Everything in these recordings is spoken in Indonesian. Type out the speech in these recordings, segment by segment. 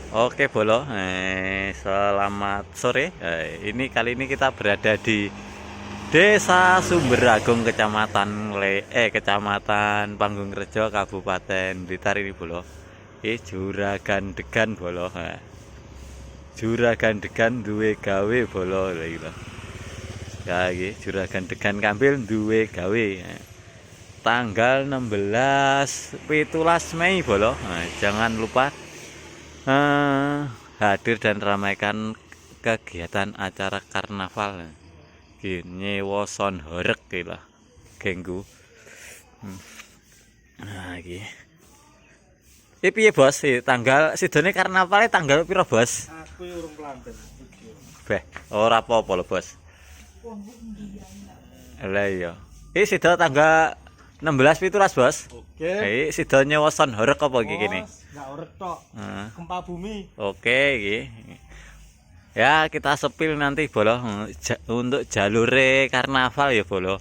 Oke Bolo, selamat sore. Ini kali ini kita berada di Desa Sumberagung, Kecamatan Panggung Rejo, Kabupaten Blitar ini Bolo. Ini Juragan Degan Bolo. Juragan Degan duwe gawe Bolo lha iki lho. Ya iki Juragan Degan Kambil duwe gawe. Tanggal 16 17 Mei Bolo. Jangan lupa hadir dan ramaikan kegiatan acara karnaval nyewa son horeg lah genggu. Nah iki piye bos, tanggal sidone karnavalnya tanggal piro bos? Aku urung pelanten. Beh ora apa-apa lho bos. Lah iya sida tanggal 16 17 bos. Oke. Sida nyewa son horeg apa iki kene? Enggak urek tok. Gempa bumi. Oke iki. Ya kita sepil nanti Bolo untuk jalure karnaval ya Bolo.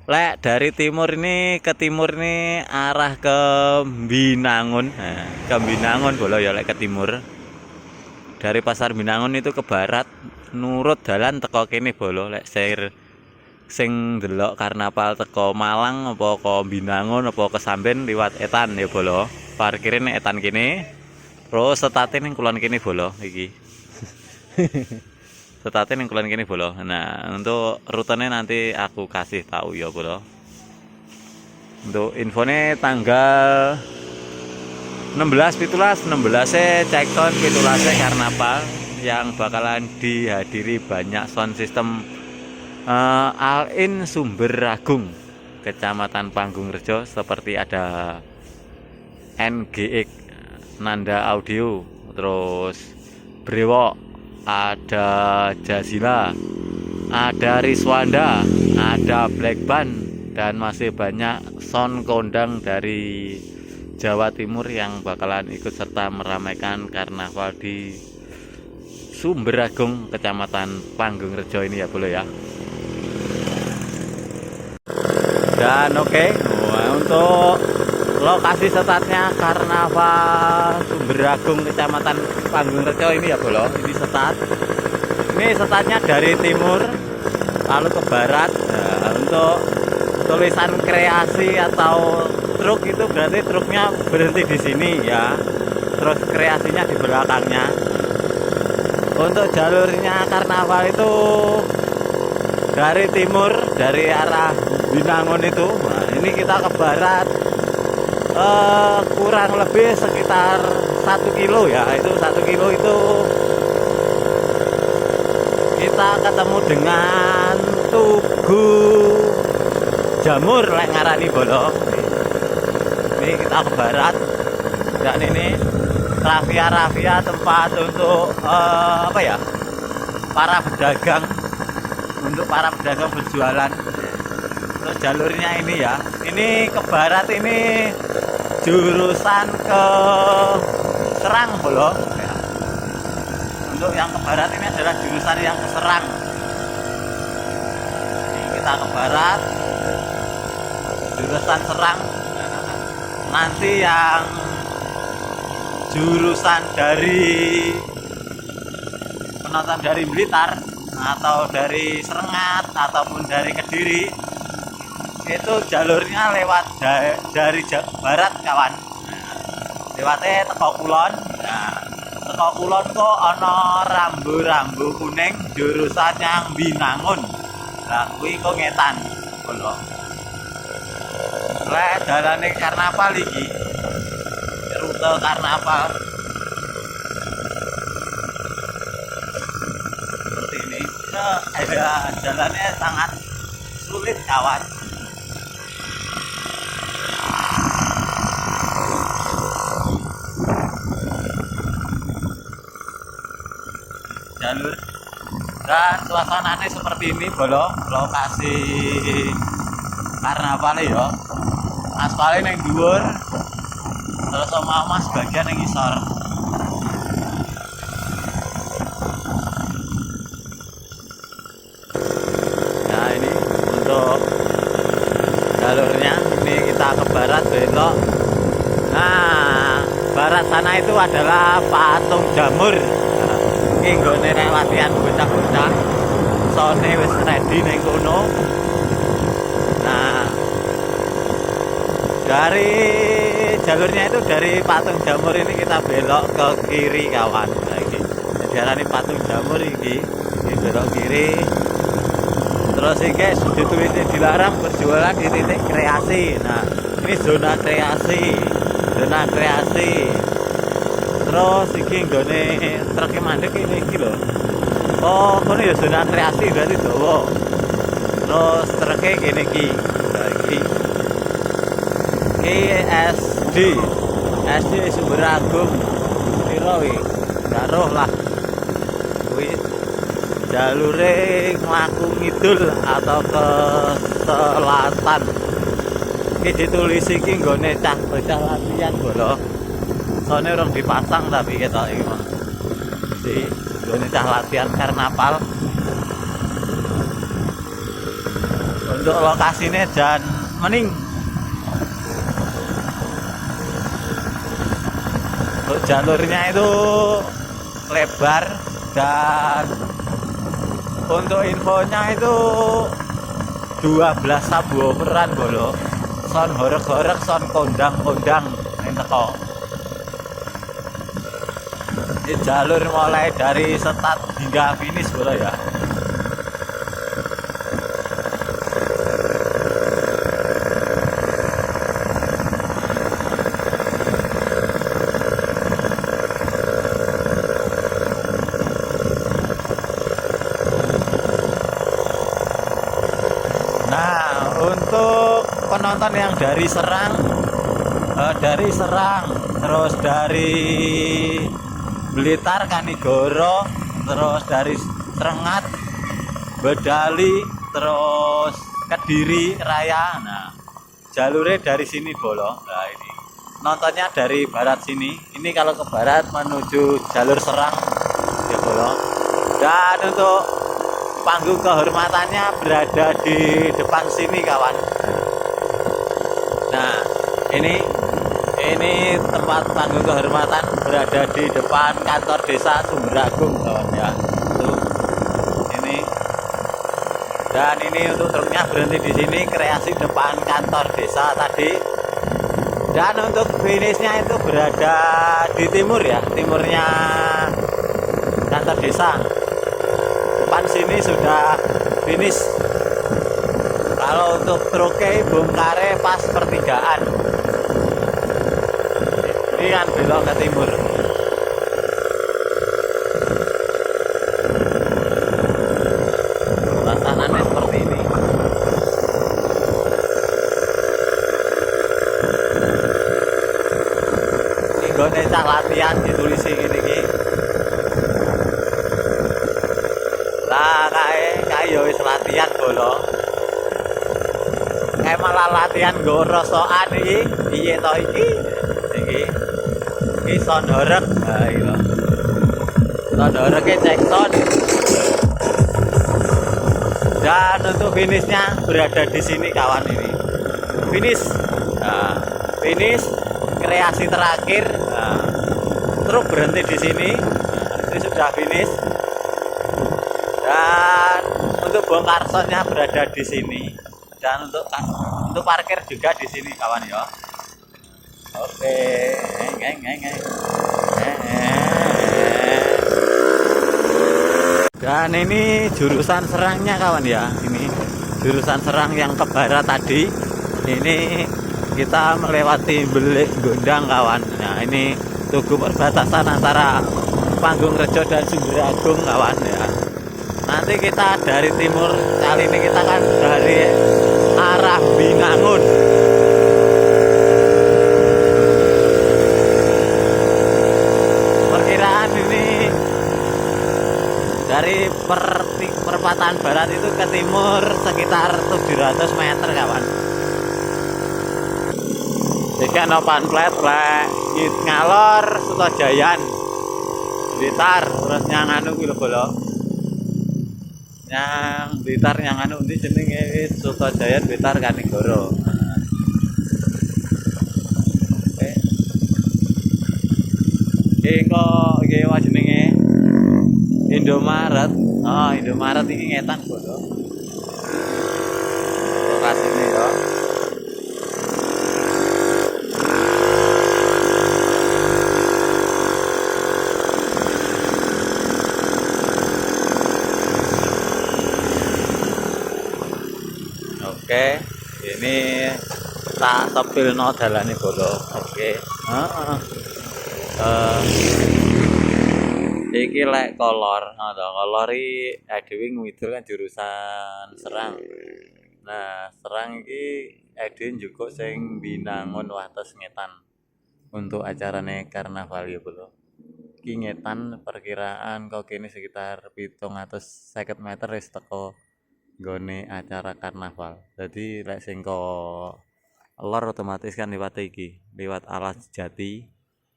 Lek dari timur ini ke timur ini arah ke Binangun. Ke Binangun Bolo ya lek ke timur. Dari pasar Binangun itu ke barat nurut dalan teko kene Bolo. Lek sing delok karnaval teko Malang apa ke Binangun apa ke Samben liwat Etan ya Bolo. Parkirin Etan kene. Terus setate ning kulon kene Bolo iki. Setate ning kulon kene Bolo. Nah, untuk rutenya nanti aku kasih tahu ya Bolo. Untuk infonya tanggal 16 17 16 cekson 17 karnaval yang bakalan dihadiri banyak sound system All-in Sumberagung, Kecamatan Panggung-Rejo, seperti ada NGX Nanda Audio, terus Brewok, ada Jazila, ada Riswanda, ada Black Band, dan masih banyak sound kondang dari Jawa Timur yang bakalan ikut serta meramaikan karnaval di Sumberagung, Kecamatan Panggung-Rejo ini ya Bolo ya. Dan untuk lokasi setatnya karnaval Sumberagung Kecamatan Panggung-Rejo ini ya Bolo. Ini setatnya dari timur lalu ke barat. Nah, untuk tulisan kreasi atau truk itu berarti truknya berhenti di sini ya. Terus kreasinya di belakangnya. Untuk jalurnya karnaval itu dari timur, dari arah Binangun itu. Nah, ini kita ke barat kurang lebih sekitar 1 kilo ya. Itu 1 kilo itu kita ketemu dengan Tugu Jamur lek ngarani Bolo. Ini kita ke barat dan ini rafia tempat untuk para pedagang, untuk para pedagang berjualan. Terus jalurnya ini ya, ini ke barat ini jurusan ke Serang Bolo ya. Untuk yang ke barat ini adalah jurusan yang ke Serang. Ini kita ke barat jurusan Serang. Nanti yang jurusan dari penonton dari Blitar atau dari Serengat ataupun dari Kediri itu jalurnya lewat dari barat kawan. Lewatnya teko kulon. Nah, teko kulon kok ana rambu-rambu kuning jurusan yang Binangun. Lah kuwi kok ngetan Bolo. Lek dalane karnaval iki, rute karnaval seperti ini. Ada jalannya sangat sulit kawan. Jalur dan suasananya seperti ini Bolo. Lokasi karnaval ya, aspalnya yang dhuwur, terus omah-omah sebagian yang ngisor. Nah ini untuk jalurnya, ini kita ke barat belok. Nah barat sana sana itu adalah patung jamur. Ini nggone nek latihan bocah-bocah. Sone wis ready ning kono. Nah, dari jalurnya itu dari patung jamur ini kita belok ke kiri kawan. Nah, ini diarani patung jamur ini belok kiri. Terus ini ditulisnya dilarang berjualan di titik kreasi. Nah, ini zona kreasi. Terus ini nggone truk mandek ini lho. Oh, ini ya zona kreasi berarti Jawa. Terus truknya gini iki. Nah, iki SD Sumber Agung. Piro iki? Gak roh lah. Kuwi jalure mlaku ngidul atau ke selatan. Iki ditulis iki nggone cah bocah latihan bola. Soalnya orang dipasang tapi kita ini mah di nggone cah latihan karnaval. Untuk lokasinya jan mening. Untuk jalurnya itu lebar dan untuk infonya itu 12 subwooferan bolo. Son horek-horek, son kondang-kondang yang teko. Ini jalur mulai dari start hingga finish bolo ya. Nah, untuk penonton yang dari Serang, terus dari Blitar, Kanigoro, terus dari Serengat, Bedali, terus Kediri Raya. Nah, jalurnya dari sini bolo. Nah, ini nontonnya dari barat sini. Ini kalau ke barat menuju jalur Serang ya bolo. Dan untuk panggung kehormatannya berada di depan sini kawan. Nah, ini tempat panggung kehormatan berada di depan kantor desa Sumber Agung kawan ya. Tuh. Ini. Dan ini untuk truknya berhenti di sini, kreasi depan kantor desa tadi. Dan untuk finishnya itu berada di timur ya, timurnya kantor desa. Depan sini sudah finish. Kalau untuk truknya bongkare pas pertigaan. Ini kan belok ke timur. Suasananya seperti ini. Ini gone cah latihan ditulis gini. Lah kae yo wis latihan bolo. Kae malah latihan nggo rosokan iki. Piye to iki? Iki sound horek. Nah, iki lho. Sound horeke cek sound. Dan untuk finishnya berada di sini kawan ini. Finish. Nah, finish kreasi terakhir. Nah, truk berhenti di sini. Nah, ini sudah finish. Dan untuk bongkar soundnya berada di sini. Dan untuk parkir juga di sini kawan ya. Oke, dan ini jurusan Serangnya kawan ya. Ini jurusan Serang yang ke barat tadi. Ini kita melewati Belik Gondang kawan. Nah, ini tugu perbatasan antara Panggung Rejo dan Sumber Agung kawan ya. Nanti kita dari timur, kali ini kita kan dari arah Binangun. Perkiraan ini dari perempatan barat itu ke timur sekitar 700 meter kawan. Jika nopan plat ngalor Sutojayan Blitar terus nyanganu kuwi lho. Yang Blitar nyanganu ndi jenenge Sutojayan Blitar Kanigoro. Iki apa jenenge? Indomaret. Oh, Indomaret iki ngetan bodo. Lokasine ya. Oke, ini tak sepilno dalane bodo. Oke. Heeh. Iki lek kolor, kolor iki dhewe ngidul kan jurusan Serang. Nah, Serang iki dhewe njuk sing Binangun wates ngetan untuk acarane karnaval ya bro. Iki ngetan perkiraan kok kene sekitar 750 meter wis teko nggone acara karnaval. Jadi lek sing kok lor otomatis kan liwat iki, liwat Alas Jati.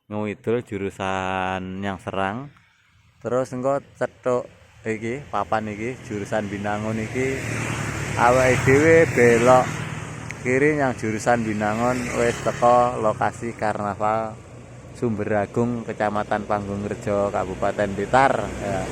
Ngidul jurusan yang Serang. Terus engko cetuk iki papan iki jurusan Binangun iki awake dhewe belok kiri yang jurusan Binangun wis teko lokasi karnaval Sumberagung Kecamatan Panggung-Rejo Kabupaten Blitar ya.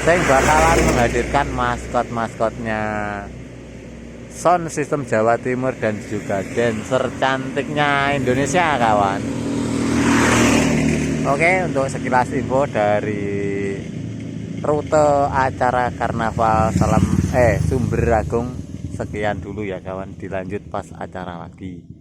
Sing bakalan menghadirkan maskot-maskotnya Sound System Jawa Timur dan juga dancer cantiknya Indonesia kawan. Oke, untuk sekilas info dari rute acara karnaval Sumberagung sekian dulu ya kawan, dilanjut pas acara lagi.